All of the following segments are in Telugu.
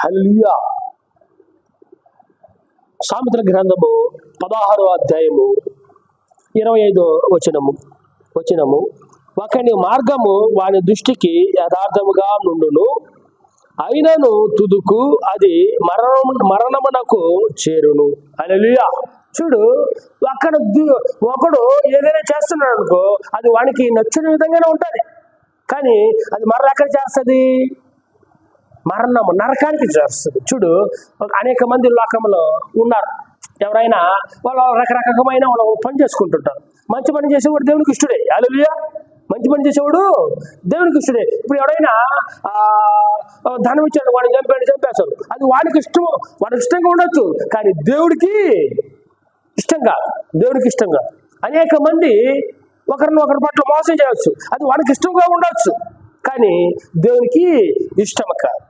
హల్లెలూయా. సామెతల గ్రంథము 16వ అధ్యాయము 25వ వచనము ఒకని మార్గము వాని దృష్టికి యథార్థముగా నుండును, అయినను తుదుకు అది మరణమునకు చేరును. హల్లెలూయా. చూడు, ఒకడు ఏదైనా చేస్తున్నాడు అనుకో, అది వానికి నచ్చిన విధంగానే ఉంటుంది, కానీ అది మరల ఎక్కడ చేస్తుంది? మరణము, నరకానికి చేస్తుంది. చూడు, అనేక మంది లోకంలో ఉన్నారు. ఎవరైనా వాళ్ళు రకరకమైన వాళ్ళు పని చేసుకుంటుంటారు. మంచి పని చేసేవాడు దేవునికి ఇష్టడే. హల్లెలూయా. మంచి పని చేసేవాడు దేవునికి ఇష్టడే. ఇప్పుడు ఎవరైనా ధనం ఇచ్చాడు, వాడిని చంపేస్తాడు, అది వాడికి ఇష్టంగా ఉండొచ్చు, కానీ దేవుడికి ఇష్టంగా, దేవునికి ఇష్టంగా. అనేక మంది ఒకరి పట్ల మోసం చేయవచ్చు, అది వాడికి ఇష్టంగా ఉండొచ్చు, కానీ దేవునికి ఇష్టం కాదు.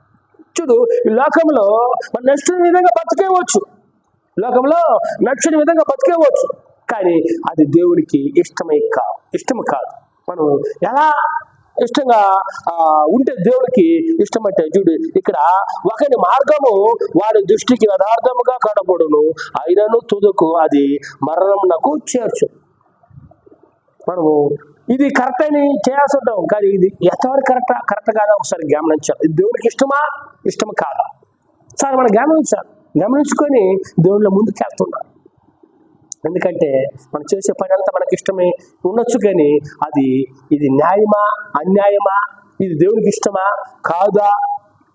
చూడు, ఈ లోకంలో మన నచ్చిన విధంగా బతికేవచ్చు, లోకంలో నచ్చిన విధంగా బతికేవచ్చు, కానీ అది దేవునికి ఇష్టం కాదు. మనం ఎలా ఇష్టంగా ఉంటే దేవుడికి ఇష్టమంటే, చూడు ఇక్కడ ఒకని మార్గము వాడి దృష్టికి యథార్థముగా కనబడును, అయినను తుదకు అది మరణమునకు చేర్చు. మనము ఇది కరెక్ట్ అని చేయాల్సి ఉంటాం, కానీ ఇది ఎంతవరకు కరెక్ట్ కాదా ఒకసారి గమనించాలి. ఇది దేవుడికి ఇష్టం కాదా సార్ మనం గమనించుకొని దేవుళ్ళ ముందుకు వెళ్తున్నాం. ఎందుకంటే మనం చేసే పని అంతా మనకి ఇష్టమే ఉండొచ్చు, కానీ ఇది న్యాయమా అన్యాయమా, ఇది దేవునికి ఇష్టమా కాదా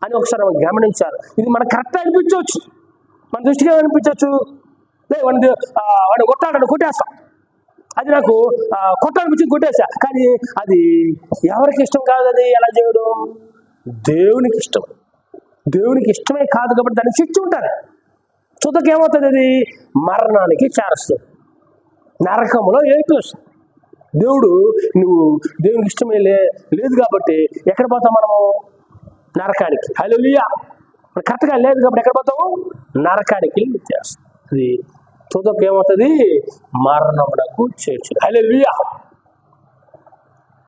అని ఒకసారి మనం గమనించాలి. ఇది మనకు కరెక్ట్ అనిపించవచ్చు, మన దృష్టిగా అనిపించవచ్చు. వాడిని కొట్టేస్తాం, అది నాకు కొట్టాలనిపించి కొట్టేసా, కానీ అది ఎవరికి ఇష్టం కాదు. అది ఎలా చేయడం? దేవునికి ఇష్టం. దేవునికి ఇష్టమే కాదు కాబట్టి దాన్ని శిక్ష ఉంటారు. తుదకు ఏమవుతుంది? అది మరణానికి చేరుస్తుంది, నరకములో ఏపిస్తుంది. నువ్వు దేవునికి ఇష్టమే లేదు కాబట్టి ఎక్కడ పోతాం మనము? నరకానికి. హల్లెలూయా. కరెక్ట్గా లేదు కాబట్టి ఎక్కడ పోతాము? నరకానికి చేస్తుంది. అది తుదకు ఏమవుతుంది? మరణమునకు చేర్చుతుంది. హల్లెలూయా.